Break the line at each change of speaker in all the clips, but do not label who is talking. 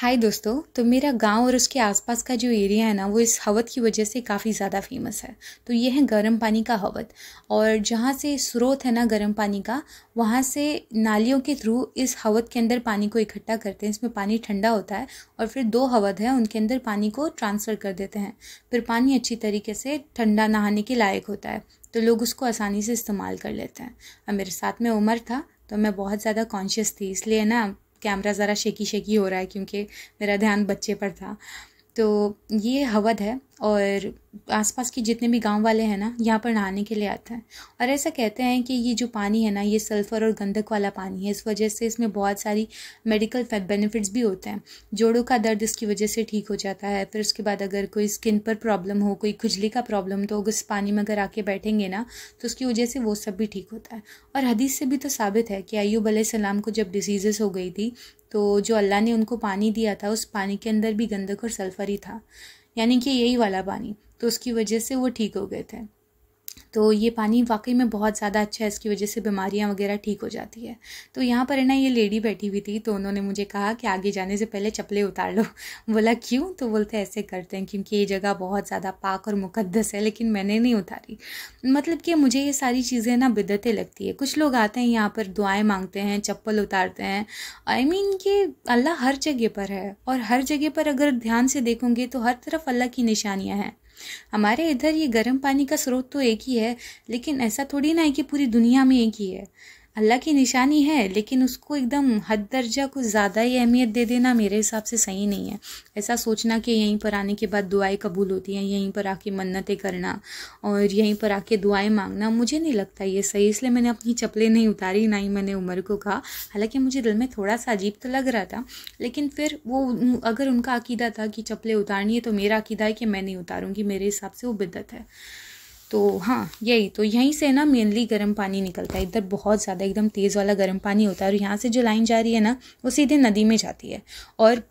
हाय दोस्तों। तो मेरा गांव और उसके आसपास का जो एरिया है ना, वो इस हवद की वजह से काफ़ी ज़्यादा फेमस है। तो ये है गर्म पानी का हवद। और जहाँ से स्रोत है ना गर्म पानी का, वहाँ से नालियों के थ्रू इस हवद के अंदर पानी को इकट्ठा करते हैं। इसमें पानी ठंडा होता है और फिर 2 हवद है, उनके अंदर पानी को ट्रांसफ़र कर देते हैं। फिर पानी अच्छी तरीके से ठंडा नहाने के लायक होता है, तो लोग उसको आसानी से इस्तेमाल कर लेते हैं। अब मेरे साथ में उमर था, तो मैं बहुत ज़्यादा कॉन्शियस थी, इसलिए ना कैमरा ज़रा शेकी शेकी हो रहा है क्योंकि मेरा ध्यान बच्चे पर था। तो ये हवद है और आसपास के जितने भी गांव वाले हैं ना, यहाँ पर नहाने के लिए आते हैं। और ऐसा कहते हैं कि ये जो पानी है ना, ये सल्फ़र और गंधक वाला पानी है। इस वजह से इसमें बहुत सारी मेडिकल बेनिफिट्स भी होते हैं। जोड़ों का दर्द इसकी वजह से ठीक हो जाता है। फिर उसके बाद अगर कोई स्किन पर प्रॉब्लम हो, कोई खुजली का प्रॉब्लम, तो उस पानी में अगर आके बैठेंगे ना, तो उसकी वजह से वो सब भी ठीक होता है। और हदीस से भी तो साबित है कि अय्यूब अलैहिस्सलाम को जब डिसीज़ेस हो गई थी, तो जो अल्लाह ने उनको पानी दिया था, उस पानी के अंदर भी गंधक और सल्फर ही था, यानी कि यही वाला पानी। तो उसकी वजह से वो ठीक हो गए थे। तो ये पानी वाकई में बहुत ज़्यादा अच्छा है, इसकी वजह से बीमारियां वगैरह ठीक हो जाती है। तो यहाँ पर है ना, ये लेडी बैठी हुई थी, तो उन्होंने मुझे कहा कि आगे जाने से पहले चप्पलें उतार लो। बोला क्यों? तो बोलते ऐसे करते हैं क्योंकि ये जगह बहुत ज़्यादा पाक और मुकद्दस है। लेकिन मैंने नहीं उतारी। मतलब कि मुझे ये सारी चीज़ें ना बिदअतें लगती है। कुछ लोग आते हैं यहाँ पर, दुआएं मांगते हैं, चप्पल उतारते हैं। आई मीन कि अल्लाह हर जगह पर है, और हर जगह पर अगर ध्यान से देखोगे तो हर तरफ अल्लाह की निशानियाँ हैं। हमारे इधर ये गर्म पानी का स्रोत तो एक ही है, लेकिन ऐसा थोड़ी ना है कि पूरी दुनिया में एक ही है। अल्लाह की निशानी है, लेकिन उसको एकदम हद दर्जा कुछ ज़्यादा ही अहमियत दे देना मेरे हिसाब से सही नहीं है। ऐसा सोचना कि यहीं पर आने के बाद दुआएं कबूल होती हैं, यहीं पर आके मन्नतें करना और यहीं पर आके दुआएं मांगना, मुझे नहीं लगता ये सही। इसलिए मैंने अपनी चप्पलें नहीं उतारी, ना ही मैंने उमर को कहा। हालांकि मुझे दिल में थोड़ा सा अजीब तो लग रहा था, लेकिन फिर वो अगर उनका अकीदा था कि चप्पलें उतारनी है, तो मेरा अकीदा है कि मैं नहीं उतारूँगी। मेरे हिसाब से वो बिद्दत है। तो हाँ, यही तो यहीं से ना मेनली गर्म पानी निकलता है। इधर बहुत ज़्यादा एकदम तेज़ वाला गर्म पानी होता है, और यहाँ से जो लाइन जा रही है ना, वो सीधे नदी में जाती है। और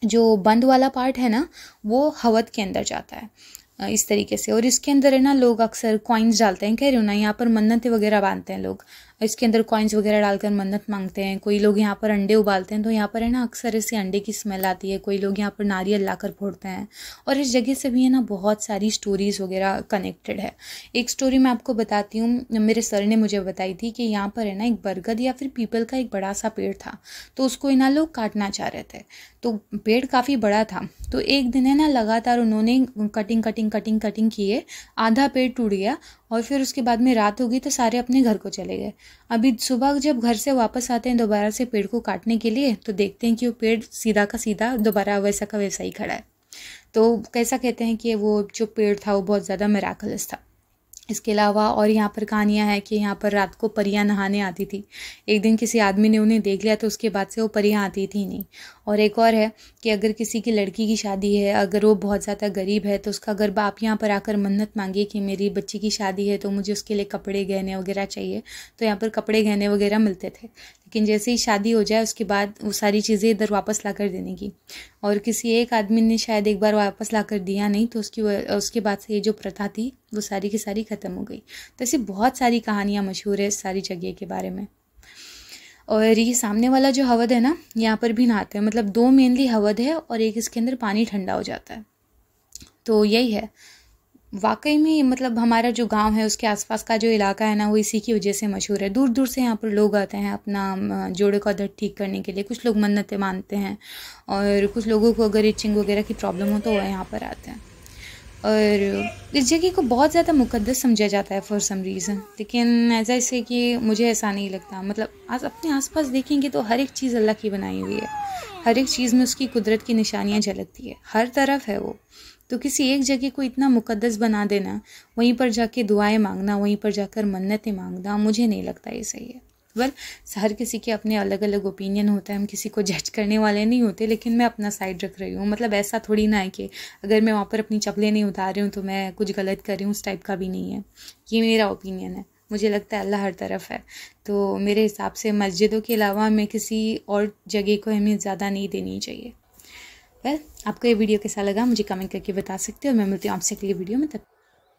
जो बंद वाला पार्ट है ना, वो हवद के अंदर जाता है इस तरीके से। और इसके अंदर है ना, लोग अक्सर कॉइन्स डालते हैं। कह रही हूँ ना, यहाँ पर मन्नतें वगैरह बांधते हैं लोग। इसके अंदर कॉइन्स वगैरह डालकर मन्नत मांगते हैं। कोई लोग यहाँ पर अंडे उबालते हैं, तो यहाँ पर है ना अक्सर इससे अंडे की स्मेल आती है। कोई लोग यहाँ पर नारियल लाकर फोड़ते हैं। और इस जगह से भी है ना बहुत सारी स्टोरीज़ वगैरह कनेक्टेड है। एक स्टोरी मैं आपको बताती हूँ, मेरे सर ने मुझे बताई थी कि यहाँ पर है ना एक बरगद या फिर पीपल का एक बड़ा सा पेड़ था। तो उसको इना लोग काटना चाह रहे थे। तो पेड़ काफ़ी बड़ा था। तो एक दिन है ना लगातार उन्होंने कटिंग कटिंग कटिंग कटिंग किए, आधा पेड़ टूट गया। और फिर उसके बाद में रात हो गई, तो सारे अपने घर को चले गए। अभी सुबह जब घर से वापस आते हैं दोबारा से पेड़ को काटने के लिए, तो देखते हैं कि वो पेड़ सीधा का सीधा दोबारा वैसा का वैसा ही खड़ा है। तो कैसा कहते हैं कि वो जो पेड़ था वो बहुत ज़्यादा मिराकलस था। इसके अलावा और यहाँ पर कहानियाँ हैं कि यहाँ पर रात को परियां नहाने आती थी। एक दिन किसी आदमी ने उन्हें देख लिया, तो उसके बाद से वो परियां आती थी नहीं। और एक और है कि अगर किसी की लड़की की शादी है, अगर वो बहुत ज़्यादा गरीब है, तो उसका अगर बाप यहाँ पर आकर मन्नत मांगे कि मेरी बच्ची की शादी है, तो मुझे उसके लिए कपड़े गहने वगैरह चाहिए, तो यहाँ पर कपड़े गहने वगैरह मिलते थे। लेकिन जैसे ही शादी हो जाए, उसके बाद वो सारी चीज़ें इधर वापस ला कर देने की। और किसी एक आदमी ने शायद एक बार वापस ला कर दिया नहीं, तो उसके बाद से ये जो प्रथा थी वो सारी की सारी ख़त्म हो गई। तो ऐसी बहुत सारी कहानियाँ मशहूर है इस सारी जगह के बारे में। और ये सामने वाला जो हवद है ना, यहाँ पर भी नहाते हैं। मतलब 2 मेनली हवद है, और एक इसके अंदर पानी ठंडा हो जाता है। तो यही है वाकई में। मतलब हमारा जो गांव है, उसके आसपास का जो इलाका है ना, वो इसी की वजह से मशहूर है। दूर दूर से यहाँ पर लोग आते हैं अपना जोड़ों का दर्द ठीक करने के लिए। कुछ लोग मन्नतें मानते हैं, और कुछ लोगों को अगर इचिंग वगैरह की प्रॉब्लम हो, तो वह यहाँ पर आते हैं। और इस जगह को बहुत ज़्यादा मुकद्दस समझा जाता है फॉर सम रीज़न। लेकिन ऐसा इससे कि मुझे ऐसा नहीं लगता। मतलब आज अपने आसपास देखेंगे तो हर एक चीज़ अल्लाह की बनाई हुई है। हर एक चीज़ में उसकी कुदरत की निशानियाँ झलकती है, हर तरफ है वो। तो किसी एक जगह को इतना मुकद्दस बना देना, वहीं पर जाके दुआएं मांगना, वहीं पर जाकर मन्नतें मांगना, मुझे नहीं लगता ये सही है। वेल, हर किसी के अपने अलग अलग ओपिनियन होता है। हम किसी को जज करने वाले नहीं होते, लेकिन मैं अपना साइड रख रही हूँ। मतलब ऐसा थोड़ी ना है कि अगर मैं वहाँ पर अपनी चप्पलें नहीं उतार रही हूँ तो मैं कुछ गलत कर रही हूँ, उस टाइप का भी नहीं है। ये मेरा ओपिनियन है। मुझे लगता है अल्लाह हर तरफ है। तो मेरे हिसाब से मस्जिदों के अलावा हमें किसी और जगह को अहमियत ज़्यादा नहीं देनी चाहिए। वेल, आपको ये वीडियो कैसा लगा मुझे कमेंट करके बता सकते हो। मैं मिलती हूँ आपसे अगली वीडियो में। तब